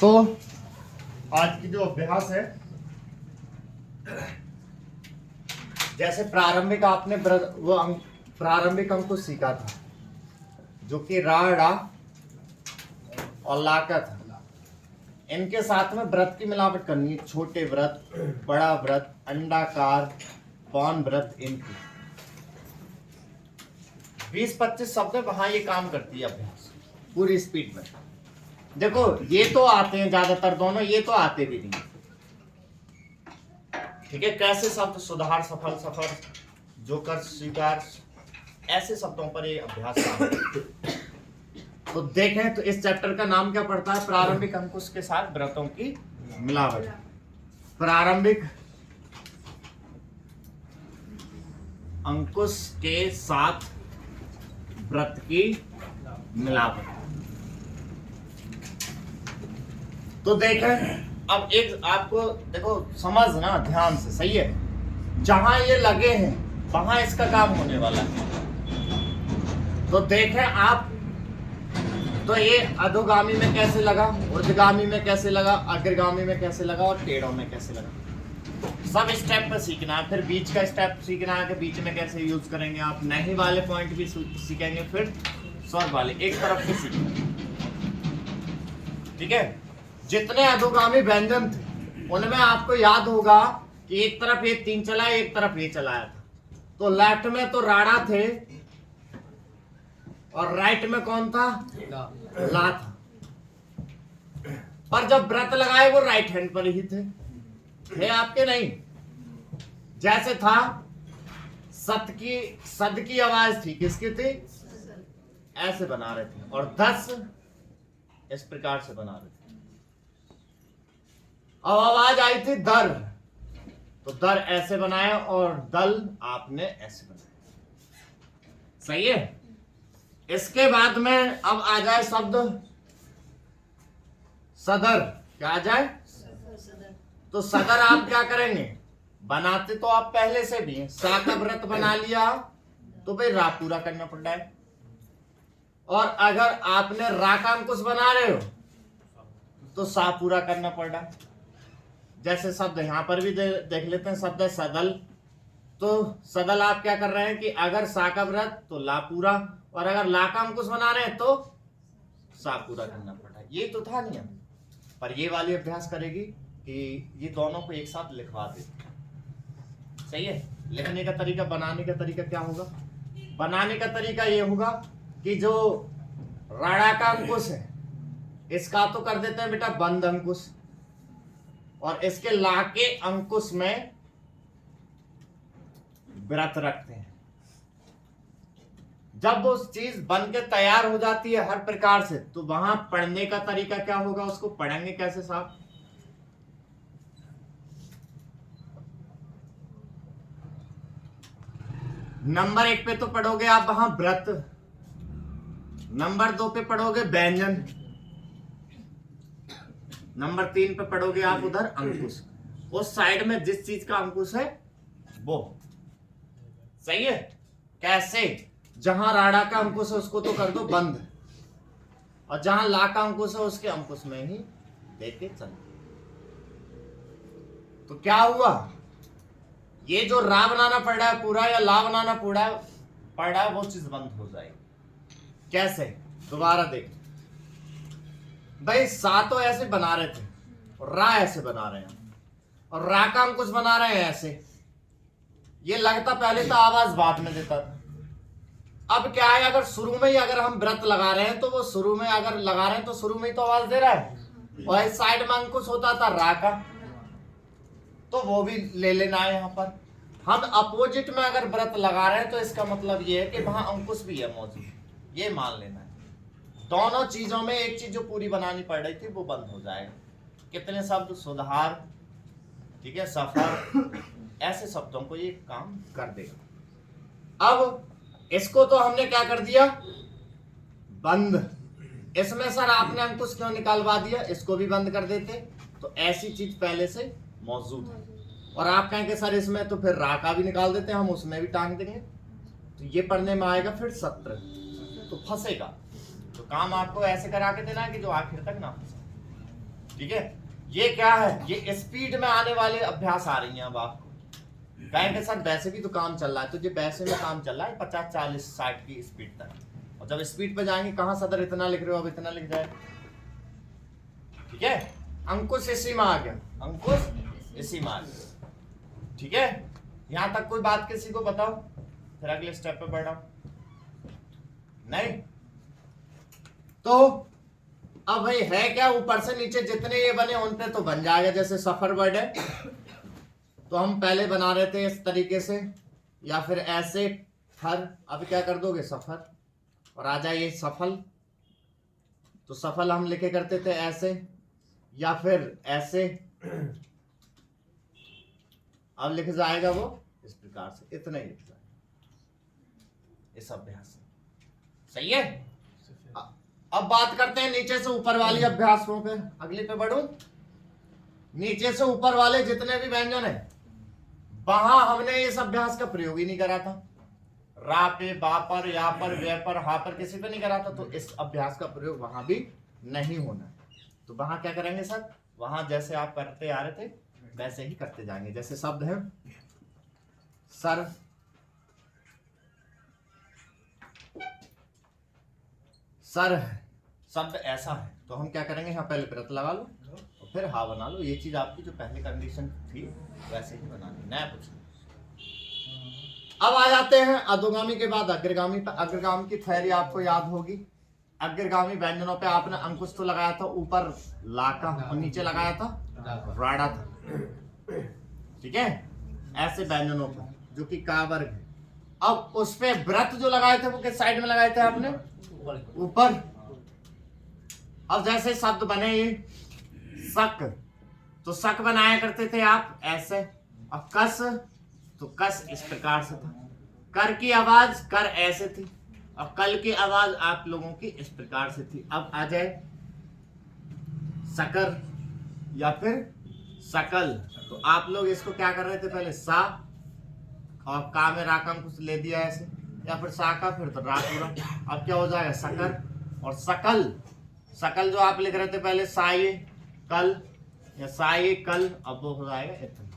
तो आज की जो अभ्यास है, जैसे प्रारंभिक आपने प्रारंभिक अंकुश सीखा था जो कि रा डा और ला का था। इनके साथ में व्रत की मिलावट करनी है, छोटे व्रत, बड़ा व्रत, अंडाकार, पौन व्रत, इनकी 20-25 शब्द वहां ये काम करती है अभ्यास पूरी स्पीड में। देखो ये तो आते हैं ज्यादातर दोनों, ये तो आते भी नहीं। ठीक है, कैसे शब्द सुधार, सफल, सफर, जोकर, स्वीकार, ऐसे शब्दों पर ये अभ्यास काम। तो देखें तो इस चैप्टर का नाम क्या पड़ता है? प्रारंभिक अंकुश के साथ व्रतों की मिलावट। प्रारंभिक अंकुश के साथ व्रत की मिलावट। तो देखें अब एक आपको देखो समझना ध्यान से, सही है, जहां ये लगे हैं वहां इसका काम होने वाला है। तो देखें आप, तो ये अधोगामी में कैसे लगा, ऊर्ध्वगामी में कैसे लगा, अग्रगामी में कैसे लगा और टेढ़ों में कैसे लगा, सब स्टेप पर सीखना है। फिर बीच का स्टेप सीखना है कि बीच में कैसे यूज करेंगे आप, नहीं वाले पॉइंट भी सीखेंगे, फिर स्वर वाले, एक तरफ से सीखेंगे। ठीक है, जितने अधोगामी व्यंजन थे उनमें आपको याद होगा कि एक तरफ ये 3 चलाया, एक तरफ ये चलाया था। तो लेफ्ट में तो राड़ा थे और राइट में कौन था? ला था। पर जब व्रत लगाए वो राइट हैंड पर ही थे आपके नहीं। जैसे था सद की आवाज थी, किसकी थी? ऐसे बना रहे थे, और 10 इस प्रकार से बना रहे थे। अब आवाज आई थी दर, तो दर ऐसे बनाया और दल आपने ऐसे बनाया। सही है। इसके बाद में अब आ जाए शब्द सदर। क्या आ जाए? तो सदर आप क्या करेंगे? बनाते तो आप पहले से भी हैं। सा का व्रत बना लिया तो भाई रा पूरा करना पड़ता है, और अगर आपने रा का अंकुश बना रहे हो तो सा पूरा करना पड़ रहा है। जैसे शब्द यहां पर भी देख लेते हैं, शब्द है सदल। तो सदल आप क्या कर रहे हैं कि अगर सा का व्रत तो ला पूरा, और अगर ला का अंकुश बना रहे हैं तो सा पूरा करना पड़ रहा है। ये तो था नियम, पर ये वाली अभ्यास करेगी कि ये दोनों को एक साथ लिखवा दे। सही है। लिखने का तरीका, बनाने का तरीका क्या होगा? बनाने का तरीका ये होगा कि जो राड़ा का अंकुश है इसका तो कर देते हैं बेटा बंद अंकुश, और इसके ला के अंकुश में व्रत रखते हैं। जब वो चीज बन के तैयार हो जाती है हर प्रकार से, तो वहां पढ़ने का तरीका क्या होगा? उसको पढ़ेंगे कैसे साहब? नंबर 1 पे तो पढ़ोगे आप वहां व्रत, नंबर 2 पे पढ़ोगे व्यंजन, नंबर 3 पे पढ़ोगे आप उधर अंकुश। उस साइड में जिस चीज का अंकुश है वो। सही है। कैसे? जहां राड़ा का अंकुश है उसको तो कर दो बंद, और जहां ला का अंकुश है उसके अंकुश में ही देके चलो। तो क्या हुआ? ये जो रा बनाना पड़ रहा है पूरा या ला बनाना पड़ रहा है वो चीज बंद हो जाएगी। कैसे? दोबारा देख भाई, सा तो ऐसे बना रहे थे और रा ऐसे बना रहे हैं, और रा का अंकुश बना रहे हैं ऐसे। ये लगता पहले तो आवाज बाद में देता था। अब क्या है, अगर शुरू में ही अगर हम व्रत लगा रहे हैं तो वो शुरू में अगर लगा रहे हैं तो शुरू में ही तो आवाज दे रहा है, और इस साइड में अंकुश होता था रा का, तो वो भी ले लेना है। यहां पर हम अपोजिट में अगर व्रत लगा रहे हैं तो इसका मतलब ये है कि वहां अंकुश भी है मौजूद, ये मान लेना है। दोनों चीजों में एक चीज जो पूरी बनानी पड़ रही थी वो बंद हो जाएगा। कितने शब्द? सुधार, ठीक है, सफर, ऐसे शब्दों को ये काम कर देगा। अब इसको तो हमने क्या कर दिया? बंद। इसमें सर आपने अंकुश क्यों निकालवा दिया? इसको भी बंद कर देते तो ऐसी चीज पहले से मौजूद है। और आप कहेंगे सर इसमें तो फिर रा का भी निकाल देते हैं, हम उसमें भी टांग देंगे, तो ये पढ़ने में आएगा फिर सत्र, तो फंसेगा। तो काम आपको ऐसे करा के देना है कि जो आखिर तक ना फंसे। ठीक है, ये क्या है, ये स्पीड में आने वाले अभ्यास आ रही हैं अब आपको। कहेंगे सर वैसे भी तो काम चल रहा है, तो ये वैसे में काम चल रहा है 50 40 60 की स्पीड तक, और जब स्पीड पे जाएंगे कहां सदर इतना लिख रहे हो, अब इतना लिख जाए। ठीक है, अंकुश इसी में आ गया, अंकुश इसी में आ गया। ठीक है, यहां तक कोई बात किसी को बताओ, फिर अगले स्टेप पे बढ़ रहा हूं। नहीं तो अब भाई है क्या, ऊपर से नीचे जितने ये बने उन पे तो बन जाएगा। जैसे सफर वर्ड है तो हम पहले बना रहे थे इस तरीके से, या फिर ऐसे फर, अब क्या कर दोगे सफर, और आ जाए सफल, तो सफल हम लिखे करते थे ऐसे, या फिर ऐसे, अब लिख जाएगा वो इस प्रकार से, इतना ही लिख जाएगा इस अभ्यास से। सही है, अब बात करते हैं नीचे से ऊपर वाली अभ्यासों पे, अगले पे बढ़ूं। नीचे से ऊपर वाले जितने भी व्यंजन है वहां हमने इस अभ्यास का प्रयोग ही नहीं करा था, रा पे, बा पर, या पर, वे पर, हा पर, किसी पे नहीं करा था, तो इस अभ्यास का प्रयोग वहां भी नहीं होना है। तो वहां क्या करेंगे सर, वहां जैसे आप करते आ रहे थे वैसे ही करते जाएंगे। जैसे शब्द है सर, सर है, शब्द ऐसा है, तो हम क्या करेंगे, यहाँ पहले प्रत लगा लो और फिर हा बना लो। ये चीज आपकी जो पहले कंडीशन थी वैसे ही बनानी, नया कुछ नहीं। अब आ जाते हैं अधोगामी के बाद अग्रगामी पर। अग्रगामी की थ्योरी आपको याद होगी। अग्रगामी व्यंजनों पे आपने अंकुश तो लगाया था ऊपर ला का, और नीचे लगाया था राड़ा था। ठीक है, ऐसे व्यंजनों पर जो कि का वर्ग है। अब उस पे व्रत जो लगाए थे वो किस साइड में लगाए थे आपने, ऊपर। अब जैसे शब्द बने ये शक, तो शक बनाया करते थे आप ऐसे, अब कस, तो कस इस प्रकार से था। कर की आवाज कर ऐसे थी, और कल की आवाज आप लोगों की इस प्रकार से थी। अब आ जाए सकर या फिर सकल, तो आप लोग इसको क्या कर रहे थे, पहले सा और का में रा का कुछ ले दिया ऐसे, या फिर सा का फिर तो रा पूरा। अब क्या हो जाएगा सकर और सकल। सकल जो आप लिख रहे थे पहले साये कल या साये कल, अब वो हो जाएगा इतना।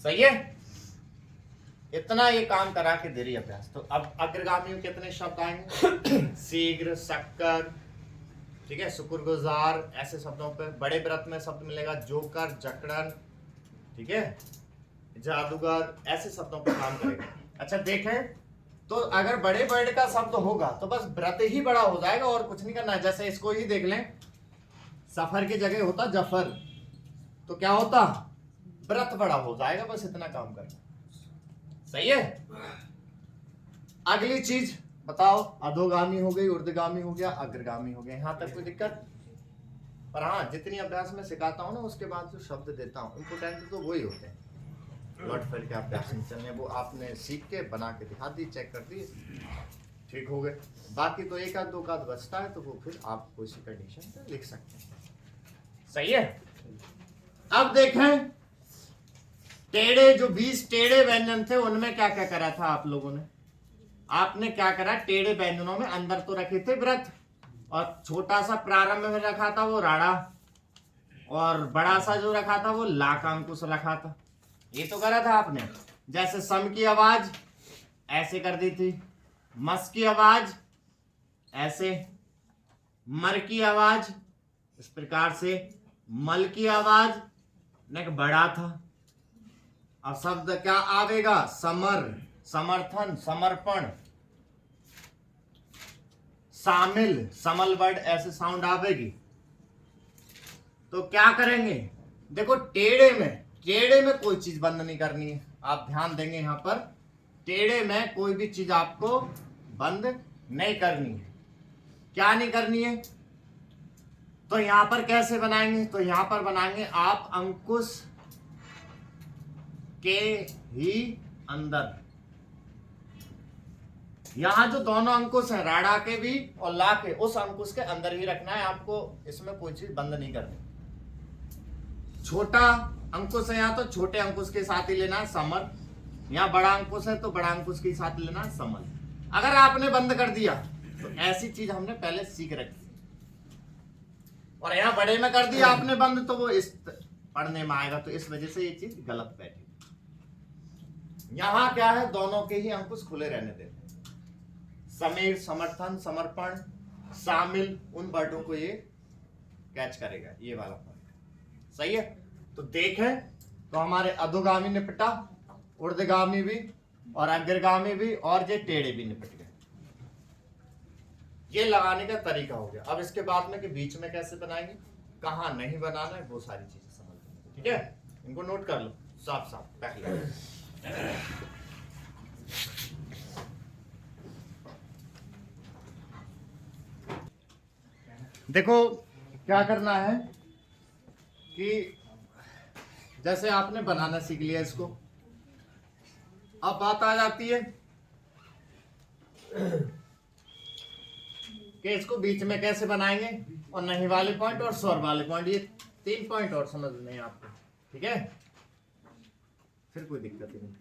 सही है, इतना ये काम करा के दे रही अभ्यास। तो अब अग्रगामी में कितने शब्द आएंगे, शीघ्र, शक्कर, ठीक है, शुक्रगुजार, ऐसे शब्दों पे। बड़े व्रत में शब्द मिलेगा जोकर, जकड़न, ठीक है, जादूगर, ऐसे शब्दों पे काम करेगा। अच्छा देखें, तो अगर बड़े वर्ड का शब्द होगा तो बस व्रत ही बड़ा हो जाएगा और कुछ नहीं करना है। जैसे इसको ही देख लें, सफर की जगह होता जफर, तो क्या होता, व्रत बड़ा हो जाएगा, बस इतना काम करना। सही है, अगली चीज बताओ, अधोगामी हो गई, ऊर्ध्वगामी हो गया, अग्रगामी हो गया, यहां तक कोई दिक्कत। पर हाँ, जितनी अभ्यास में सिखाता हूँ ना उसके बाद जो शब्द देता हूँ इंपोर्टेंट तो वही होते हैं। वर्ड फिर के अभ्यास में चलने, वो आपने सीख के बना के दिखा दी, चेक कर दी, ठीक हो गए। बाकी तो एक आध दो का बचता है, तो वो फिर आप कोई सी कंडीशन पे लिख सकते हैं। सही है, अब देखें टेढ़े, जो 20 टेढ़े व्यंजन थे उनमें क्या क्या करा था आप लोगों ने। आपने क्या करा, टेढ़े व्यंजनों में अंदर तो रखे थे व्रत, और छोटा सा प्रारंभ में रखा था वो राड़ा, और बड़ा सा जो रखा था वो ला का अंकुश रखा था। ये तो करा था आपने। जैसे सम की आवाज ऐसे कर दी थी, मस की आवाज ऐसे, मर की आवाज इस प्रकार से, मल की आवाज ने बड़ा था। अब शब्द क्या आवेगा, समर, समर्थन, समर्पण, शामिल, समल वर्ड ऐसे साउंड आवेगी। तो क्या करेंगे, देखो टेढ़े में कोई चीज बंद नहीं करनी है, आप ध्यान देंगे यहां पर, टेढ़े में कोई भी चीज आपको बंद नहीं करनी है। क्या नहीं करनी है, तो यहां पर कैसे बनाएंगे, तो यहां पर बनाएंगे आप अंकुश के ही अंदर। यहां जो दोनों अंकुश हैं, राड़ा के भी और ला के, उस अंकुश के अंदर ही रखना है आपको, इसमें कोई चीज बंद नहीं करनी। छोटा अंकुश है यहाँ, तो छोटे अंकुश के साथ ही लेना है समर। यहाँ बड़ा अंकुश है तो बड़ा अंकुश के साथ लेना है समल। अगर आपने बंद कर दिया तो ऐसी चीज हमने पहले सीख रखी। और यहाँ बड़े में कर दिया आपने बंद, तो वो इस पढ़ने में आएगा, तो इस वजह से ये चीज गलत बैठी। यहाँ क्या है, दोनों के ही अंकुश खुले रहने देते हैं। समीर, समर्थन, समर्पण, शामिल, उन वर्डों को ये कैच करेगा, ये वाला पॉइंट। सही है। तो देखें तो हमारे अधोगामी निपटा, ऊर्ध्वगामी भी और अग्रगामी भी, और ये टेढ़े भी निपट गए। ये लगाने का तरीका हो गया। अब इसके बाद में कि बीच में कैसे बनाएंगे, कहाँ नहीं बनाना है, वो सारी चीजें समझ लेंगे। ठीक है, इनको नोट कर लो साफ साफ। पहले देखो क्या करना है कि जैसे आपने बनाना सीख लिया इसको, अब बात आ जाती है कि इसको बीच में कैसे बनाएंगे, और नहीं वाले पॉइंट और स्वर वाले पॉइंट, ये 3 पॉइंट और समझने हैं आपको। ठीक है, फिर कोई दिक्कत नहीं।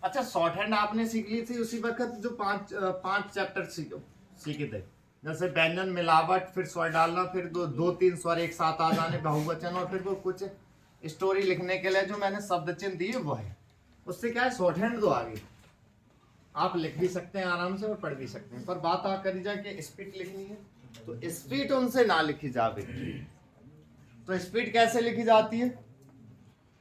अच्छा, शॉर्ट हैंड आपने सीख ली थी उसी वक्त जो पांच चैप्टर सीखे थे, जैसे व्यंजन, मिलावट, फिर स्वर डालना, फिर दो तीन स्वर एक साथ आ जाने, बहुवचन, और फिर वो कुछ स्टोरी लिखने के लिए जो मैंने शब्द चिन्ह दिए वो है। उससे क्या है, शॉर्ट हैंड तो आ गई, आप लिख भी सकते हैं आराम से और पढ़ भी सकते हैं। पर बात आ करी जाए कि स्पीड लिखनी है, तो स्पीड उनसे ना लिखी जावे। तो स्पीड कैसे लिखी जाती है,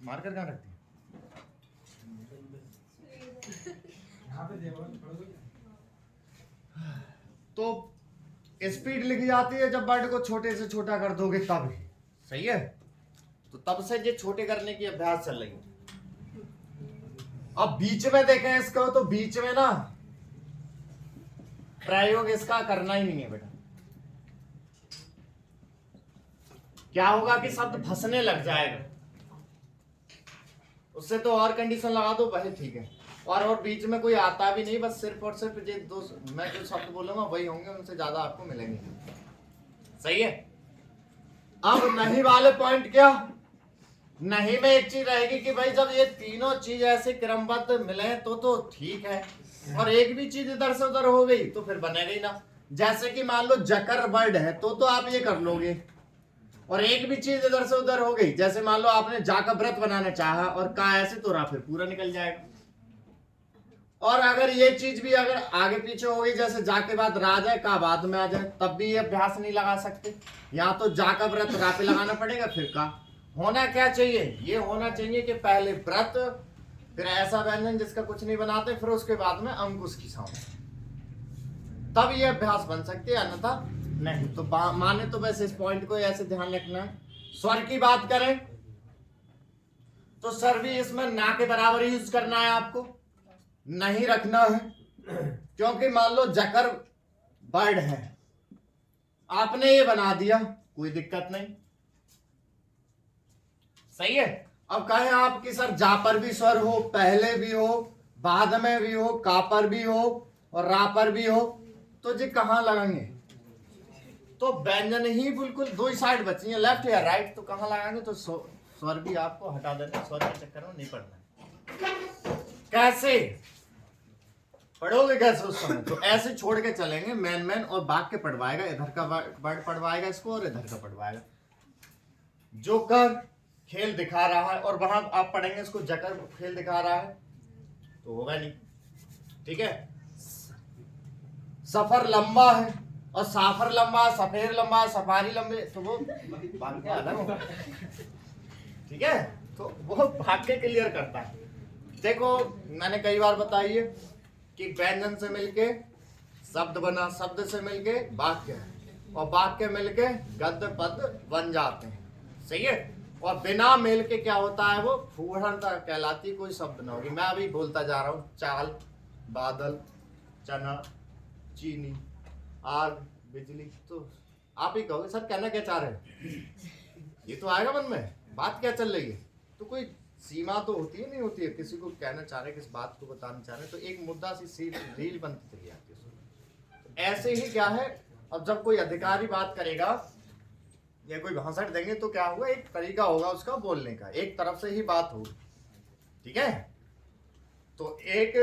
मार्कर कहाँ रखती है, तो स्पीड लिखी जाती है जब वर्ड को छोटे से छोटा कर दोगे तब ही। सही है। तो तब से ये छोटे करने की अभ्यास चल रही है। अब बीच में देखें इसको, तो बीच में ना प्रयोग इसका करना ही नहीं है बेटा। क्या होगा कि शब्द फंसने लग जाएगा, उससे तो और कंडीशन लगा दो वही ठीक है। और बीच में कोई आता भी नहीं, बस सिर्फ और सिर्फ ये दो मैं जो शब्द बोलूंगा वही होंगे, उनसे ज्यादा आपको मिलेंगे। सही है। अब नहीं वाले पॉइंट क्या, नहीं में एक चीज रहेगी कि भाई जब ये तीनों चीज ऐसे क्रमबद्ध मिले तो ठीक है, और एक भी चीज इधर से उधर हो गई तो फिर बनेगा ही ना। जैसे कि मान लो जकर वर्ड है तो आप ये कर लोगे, और एक भी चीज इधर से उधर हो गई, जैसे मान लो आपने जा का व्रत बनाना चाहा और का ऐसे, तो रा फिर पूरा निकल जाएगा। और अगर ये चीज भी अगर आगे पीछे हो गई, जैसे जा के बाद रा जाए, का बाद में आ जाए, तब भी ये अभ्यास नहीं लगा सकते। यहाँ तो जा का व्रत रा पे लगाना पड़ेगा, फिर का। होना क्या चाहिए, ये होना चाहिए कि पहले व्रत, फिर ऐसा व्यंजन जिसका कुछ नहीं बनाते, फिर उसके बाद में अंकुश की साउंड, तब ये अभ्यास बन सकती है, अन्यथा नहीं। तो माने तो वैसे इस पॉइंट को ऐसे ध्यान रखना है। स्वर की बात करें तो स्वर भी इसमें ना के बराबर यूज करना है, आपको नहीं रखना है, क्योंकि मान लो जकर वर्ड है, आपने ये बना दिया, कोई दिक्कत नहीं। सही है। अब कहें आप कि सर जा पर भी स्वर हो, पहले भी हो, बाद में भी हो, का पर भी हो और रा पर भी हो, तो जी कहां लगाएंगे, तो व्यंजन ही बिल्कुल दो ही साइड बची है, लेफ्ट या राइट, तो कहां लगाएंगे, तो स्वर भी आपको हटा देना, स्वर के चक्कर में नहीं पड़ना। कैसे पढ़ोगे, कैसे उस समय, तो ऐसे छोड़ के चलेंगे, मैन और बाग के पढ़वाएगा, इधर का वर्ड पढ़वाएगा इसको और इधर का पढ़वाएगा। जोकर खेल दिखा रहा है और वहां आप पढ़ेंगे इसको जकर खेल दिखा रहा है, तो होगा नहीं। ठीक है। सफर लंबा है और साफर लंबा, सफेर लंबा, सफारी लंबे, तो वो भाग्य अलग होगा। ठीक है, तो वो भाग्य क्लियर करता है। देखो मैंने कई बार बताई है कि व्यंजन से मिलके शब्द बना, शब्द से मिलके वाक्य, और वाक्य मिलके गद्य पद बन जाते हैं। सही है। और बिना मेल के क्या होता है, वो फूहड़ता कहलाती, कोई शब्द ना होगी। मैं अभी बोलता जा रहा हूँ, चाल, बादल, चना, चीनी, आग, बिजली, तो आप ही कहोगे सर कहना क्या चाह रहे हैं, ये तो आएगा मन में, बात क्या चल रही है, तो कोई सीमा तो होती है, नहीं होती है, किसी को कहना चाह रहे, किस बात को बताना चाह रहे, तो एक मुद्दा सी रील बनती चली आती है। तो ऐसे ही क्या है, अब जब कोई अधिकारी बात करेगा या कोई भाषण देंगे, तो क्या होगा, एक तरीका होगा उसका बोलने का, एक तरफ से ही बात होगी। ठीक है। तो एक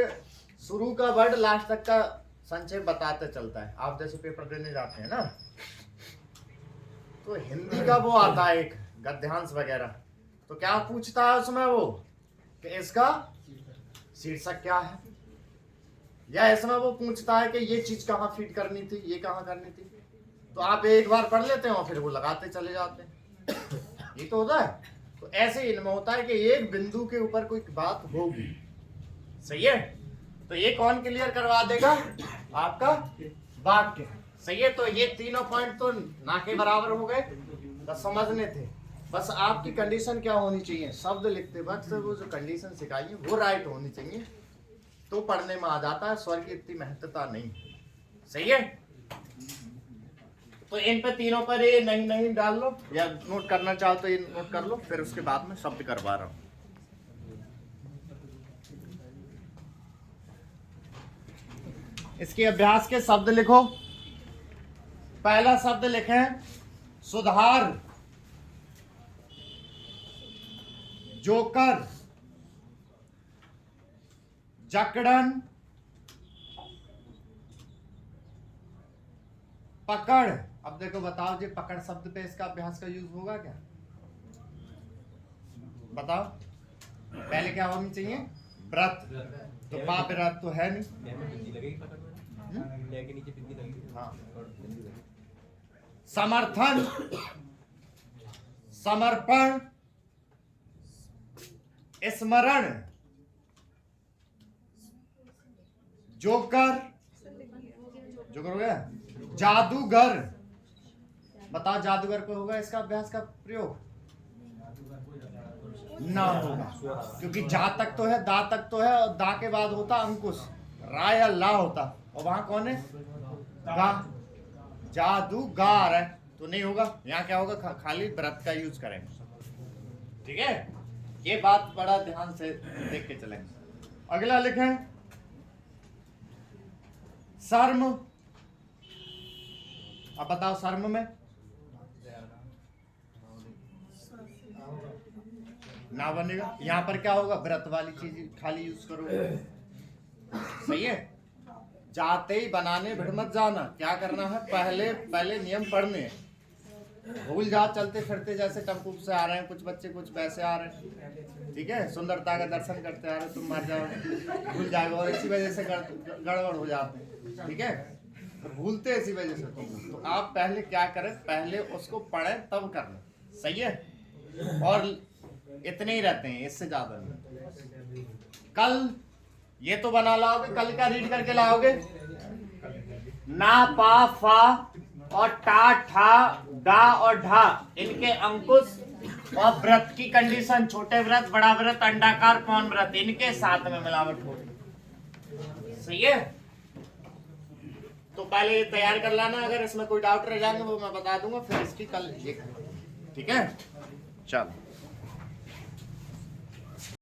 शुरू का वर्ड लास्ट तक का संक्षेप बताते चलता है। आप जैसे पेपर देने जाते हैं ना, तो हिंदी का वो आता है एक गद्यांश वगैरह, तो क्या पूछता है उसमें वो कि इसका शीर्षक क्या है, या इसमें वो पूछता है कि ये चीज कहाँ फीड करनी थी, ये कहाँ करनी थी। तो आप एक बार पढ़ लेते हो, फिर वो लगाते चले जाते हैं। ये तो होता है। तो ऐसे इनमें होता है कि एक बिंदु के ऊपर कोई बात होगी, सही है। तो ये कौन क्लियर करवा देगा? आपका वाक्य, सही है। तो ये तीनों पॉइंट तो ना के बराबर हो गए, तो समझने थे। बस आपकी कंडीशन क्या होनी चाहिए, शब्द लिखते वक्त वो जो कंडीशन सिखाई है वो राइट होनी चाहिए, तो पढ़ने में आ जाता है। स्वर की इतनी महत्वता नहीं, सही है। तो इन पे तीनों पर ये नहीं डाल लो, या नोट करना चाहो तो ये नोट कर लो, फिर उसके बाद में शब्द करवा रहा हूं। इसके अभ्यास के शब्द लिखो। पहला शब्द लिखें सुधार, जोकर, जकड़न, पकड़। अब देखो बताओ जी, पकड़ शब्द पे इसका अभ्यास का यूज होगा क्या? बताओ। पहले क्या होनी चाहिए? व्रत। तो पाप व्रत तो है नहीं। हाँ। समर्थन, समर्पण, स्मरण, जोकर, जोकर हो गया। जादूगर, बताओ जादूगर को होगा इसका अभ्यास का प्रयोग? ना होगा, क्योंकि जा तक तो है, दा तक तो है, और दा के बाद होता अंकुश, रा या ला होता, और वहां कौन है? गा। जादूगार है, तो नहीं होगा। यहाँ क्या होगा? खाली व्रत का यूज करेंगे, ठीक है। ये बात बड़ा ध्यान से देख के चलेंगे। अगला लिखें शर्म। अब बताओ शर्म में ना बनेगा। यहाँ पर क्या होगा? व्रत वाली चीज खाली यूज करोगे, सही है। जाते ही बनाने भिड़ मत जाना। क्या करना है? पहले नियम पढ़ने हैं। भूल जा चलते फिरते, जैसे टेम्पू से आ रहे हैं कुछ बच्चे, कुछ वैसे आ रहे हैं, ठीक है। सुंदरता का दर्शन करते आ रहे, तुम मर जाओ, भूल जाएगा, और इसी वजह से गड़बड़ हो जाते हैं, ठीक है। तो भूलते इसी वजह से तुम। तो आप पहले क्या करें? पहले उसको पढ़ें तब करना, सही है। और इतने ही रहते हैं, इससे ज्यादा नहीं। कल ये तो बना लाओगे, कल का रीड करके लाओगे। ना, पा, फा और टा, ठा, डा और ढा, इनके अंकुश और व्रत की कंडीशन, छोटे व्रत, बड़ा व्रत, अंडाकार, कौन व्रत, इनके साथ में मिलावट होगी, सही है। तो पहले ये तैयार कर लाना, अगर इसमें कोई डाउट रह जाएंगे वो मैं बता दूंगा, फिर इसकी कल ये, ठीक है। चलो।